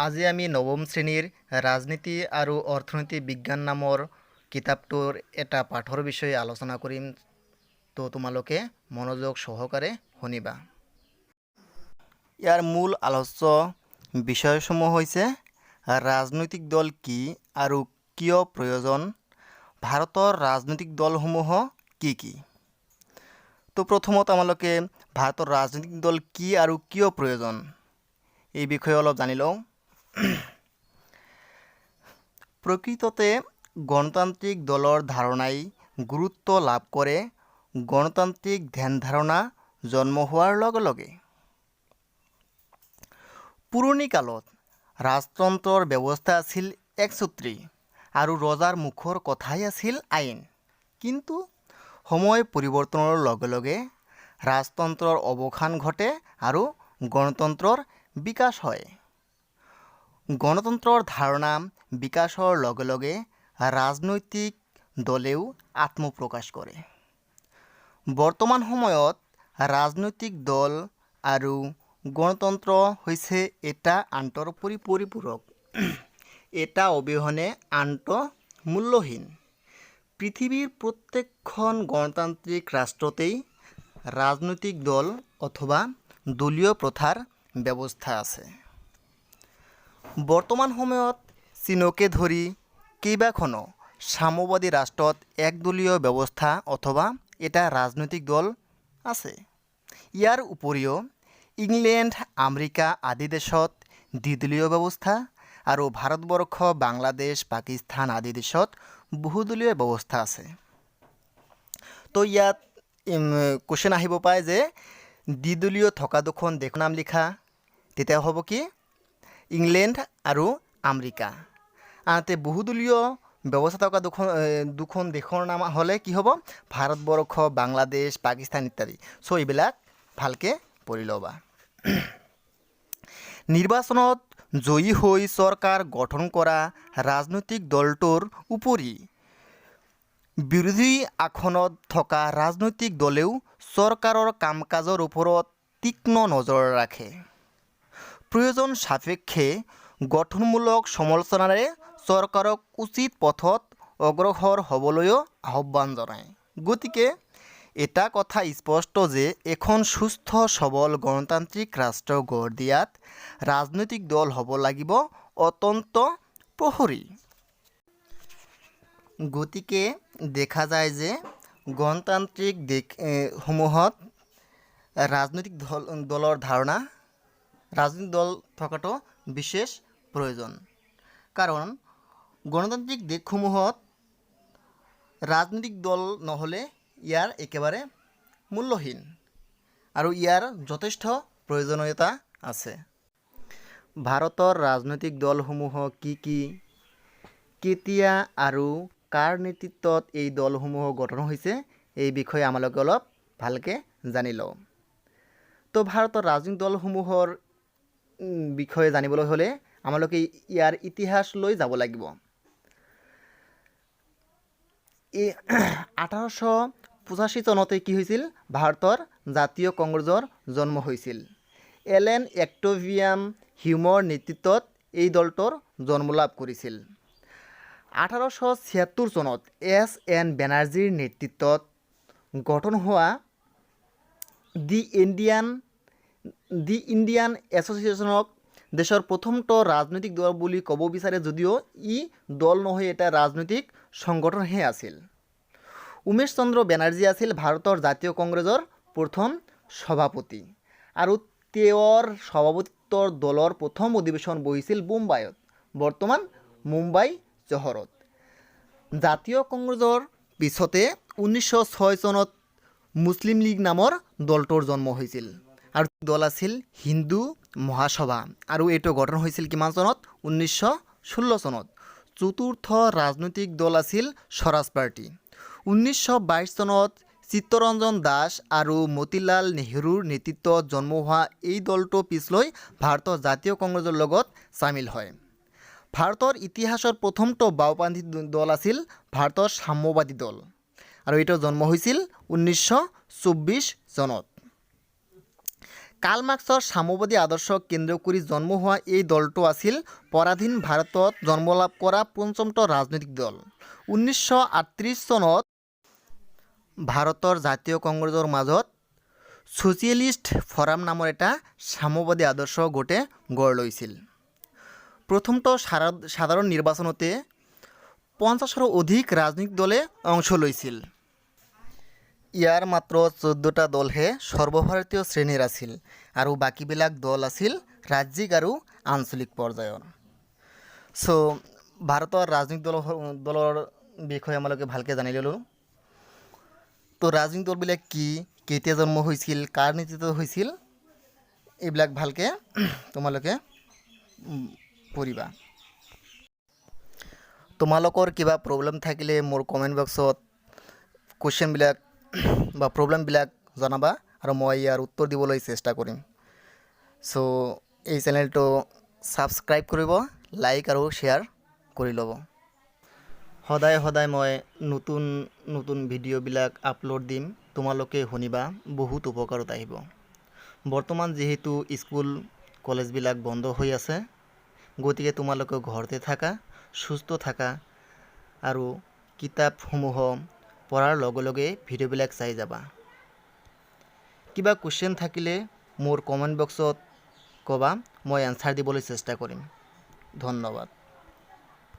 আজি আমি নৱম শ্ৰেণীৰ ৰাজনীতি আৰু অৰ্থনীতি বিজ্ঞান নামৰ কিতাপটোৰ এটা পাঠৰ বিষয়ে আলোচনা কৰিম। তো তোমালোকে মনোযোগ সহকাৰে শুনিবা। ইয়াৰ মূল আলোচ্য বিষয়সমূহ হৈছে ৰাজনৈতিক দল কি আৰু কিয় প্ৰয়োজন, ভাৰতৰ ৰাজনৈতিক দলসমূহ কি কি। তো প্ৰথমত আমালোকে ভাৰতৰ ৰাজনৈতিক দল কি আৰু কিয় প্ৰয়োজন এই বিষয়ে অলপ জানি লওঁ। প্ৰকৃততে গণতান্ত্ৰিক দলৰ ধাৰণাই গুৰুত্ব লাভ কৰে গণতান্ত্ৰিক ধ্যান ধাৰণা জন্ম হোৱাৰ লগে লগে। পুৰণি কালত ৰাজতন্ত্ৰৰ ব্যৱস্থা আছিল একচুত্ৰী আৰু ৰজাৰ মুখৰ কথাই আছিল আইন। কিন্তু সময় পৰিৱৰ্তনৰ লগে লগে ৰাজতন্ত্ৰৰ অৱসান ঘটে আৰু গণতন্ত্ৰৰ বিকাশ হয়। গণতন্ত্ৰৰ ধাৰণা বিকাশৰ লগে লগে ৰাজনৈতিক দলেও আত্মপ্ৰকাশ কৰে। বৰ্তমান সময়ত ৰাজনৈতিক দল আৰু গণতন্ত্ৰ হৈছে এটা আন্তৰ পৰিপূৰক। এটা অবিহনে আনটো মূল্যহীন। পৃথিৱীৰ প্ৰত্যেকখন গণতান্ত্ৰিক ৰাষ্ট্ৰতেই ৰাজনৈতিক দল অথবা দলীয় প্ৰথাৰ ব্যৱস্থা আছে। বৰ্তমান সময়ত চীনকে ধৰি কেইবাখনো সাম্যবাদী ৰাষ্ট্ৰত একদলীয় ব্যৱস্থা অথবা এটা ৰাজনৈতিক দল আছে। ইয়াৰ উপৰিও ইংলেণ্ড, আমেৰিকা আদি দেশত দ্বিদলীয় ব্যৱস্থা আৰু ভাৰতবৰ্ষ, বাংলাদেশ, পাকিস্তান আদি দেশত বহুদলীয় ব্যৱস্থা আছে। তো ইয়াত কুৱেশ্যন আহিব পাৰে যে দ্বিদলীয় থকা দুখন দেশৰ নাম লিখা, তেতিয়া হ'ব কি ইংলেণ্ড আৰু আমেৰিকা। আনহাতে বহুদলীয় ব্যৱস্থা থকা দুখন দেশৰ নাম হ'লে কি হ'ব ভাৰতবৰ্ষ, বাংলাদেশ, পাকিস্তান ইত্যাদি। চ' এইবিলাক ভালকৈ পঢ়ি ল'বা। নিৰ্বাচনত জয়ী হৈ চৰকাৰ গঠন কৰা ৰাজনৈতিক দলটোৰ উপৰি বিৰোধী আসনত থকা ৰাজনৈতিক দলেও চৰকাৰৰ কাম কাজৰ ওপৰত তীক্ষ্ণ নজৰ ৰাখে। প্ৰয়োজন সাপেক্ষে গঠনমূলক সমালোচনাৰে চৰকাৰক উচিত পথত অগ্ৰসৰ হ'বলৈও আহ্বান জনায়। গতিকে এটা কথা স্পষ্ট যে এখন সুস্থ সবল গণতান্ত্ৰিক ৰাষ্ট্ৰ গঢ় দিয়াত ৰাজনৈতিক দল হ'ব লাগিব অত্যন্ত প্ৰহৰী। গতিকে দেখা যায় যে গণতান্ত্ৰিক দেশসমূহত ৰাজনৈতিক দলৰ ধাৰণা ৰাজনৈতিক দল থকাটো বিশেষ প্ৰয়োজন। কাৰণ গণতান্ত্ৰিক দেশসমূহত ৰাজনৈতিক দল নহ'লে ইয়াৰ একেবাৰে মূল্যহীন আৰু ইয়াৰ যথেষ্ট প্ৰয়োজনীয়তা আছে। ভাৰতৰ ৰাজনৈতিক দলসমূহ কি কি, কেতিয়া আৰু কাৰ নেতৃত্বত এই দলসমূহ গঠন হৈছে এই বিষয়ে আমালোকে অলপ ভালকৈ জানি লওঁ। তো ভাৰতৰ ৰাজনৈতিক দলসমূহৰ বিষয়ে জানিবলৈ হ'লে আমালোকে ইয়াৰ ইতিহাসলৈ যাব লাগিব। 1885 চনতে কি হৈছিল ভাৰতৰ জাতীয় কংগ্ৰেছৰ জন্ম হৈছিল। এলেন অক্টেভিয়ান হিউমৰ নেতৃত্বত এই দলটোৰ জন্ম লাভ কৰিছিল। 1876 চনত এছ.এন. বেনাৰ্জীৰ নেতৃত্বত গঠন হোৱা দি ইণ্ডিয়ান এছ'চিয়েশ্যনক দেশৰ প্ৰথমটো ৰাজনৈতিক দল বুলি ক'ব বিচাৰে, যদিও ই দল নহয়, এটা ৰাজনৈতিক সংগঠনহে আছিল। উমেশ চন্দ্ৰ বেনাৰ্জী আছিল ভাৰতৰ জাতীয় কংগ্ৰেছৰ প্ৰথম সভাপতি আৰু তেওঁৰ সভাপতিত্বৰ দলৰ প্ৰথম অধিৱেশন বহিছিল বোম্বাইত, বৰ্তমান মুম্বাই চহৰত। জাতীয় কংগ্ৰেছৰ পিছতে 1906 চনত মুছলিম লীগ নামৰ দলটোৰ জন্ম হৈছিল আৰু দল আছিল হিন্দু মহাসভা আৰু এইটো গঠন হৈছিল কিমান চনত 1916 চনত। চতুৰ্থ ৰাজনৈতিক দল আছিল স্বৰাজ পাৰ্টি। 1922 চনত চিত্তৰঞ্জন দাস আৰু মতিলাল নেহৰুৰ নেতৃত্বত জন্ম হোৱা এই দলটো পিছলৈ ভাৰতৰ জাতীয় কংগ্ৰেছৰ লগত চামিল হয়। ভাৰতৰ ইতিহাসৰ প্ৰথমটো বাওঁপন্থী দল আছিল ভাৰতৰ সাম্যবাদী দল আৰু এইটোৰ জন্ম হৈছিল 1924 চনত। কাৰ্ল মাৰ্ক্সৰ সাম্যবাদী আদৰ্শক কেন্দ্ৰ কৰি জন্ম হোৱা এই দলটো আছিল পৰাধীন ভাৰতত জন্ম লাভ কৰা পঞ্চমটো ৰাজনৈতিক দল। 1938 চনত ভাৰতৰ জাতীয় কংগ্ৰেছৰ মাজত ছ'চিয়েলিষ্ট ফৰাম নামৰ এটা সাম্যবাদী আদৰ্শ গোটে গঢ় লৈছিল। প্ৰথমটো সাধাৰণ নিৰ্বাচনতে 50ৰো অধিক ৰাজনৈতিক দলে অংশ লৈছিল। ইয়াৰ মাত্ৰ 14টা দলহে সৰ্বভাৰতীয় শ্ৰেণীৰ আছিল আৰু বাকীবিলাক দল আছিল ৰাজ্যিক আৰু আঞ্চলিক পৰ্যায়ৰ। ভাৰতৰ ৰাজনৈতিক দলৰ বিষয়ে আমালোকে ভালকৈ জানি ল'লোঁ। তো ৰাজনৈতিক দলবিলাক কি, কেতিয়া জন্ম হৈছিল, কাৰ নেতৃত্বত হৈছিল, এইবিলাক ভালকৈ তোমালোকে পঢ়িবা। তোমালোকৰ কিবা প্ৰব্লেম থাকিলে মোৰ কমেণ্ট বক্সত কুৱেশ্যনবিলাক বা প্ৰব্লেমবিলাক জনাবা আৰু মই ইয়াৰ উত্তৰ দিবলৈ চেষ্টা কৰিম। এই চেনেলটো ছাবস্ক্ৰাইব কৰিব, লাইক আৰু শ্বেয়াৰ কৰি ল'ব। সদায় সদায় মই নতুন নতুন ভিডিঅ'বিলাক আপলোড দিম, তোমালোকে শুনিবা, বহুত উপকাৰত আহিব। বৰ্তমান যিহেতু স্কুল কলেজবিলাক বন্ধ হৈ আছে, গতিকে তোমালোকে ঘৰতে থাকা, সুস্থ থাকা আৰু কিতাপসমূহ পঢ়াৰ লগে লগে ভিডিঅ'বিলাক চাই যাবা। কিবা কুৱেশ্যন থাকিলে মোৰ কমেণ্ট বক্সত ক'বা, মই এনচাৰ দিবলৈ চেষ্টা কৰিম। ধন্যবাদ।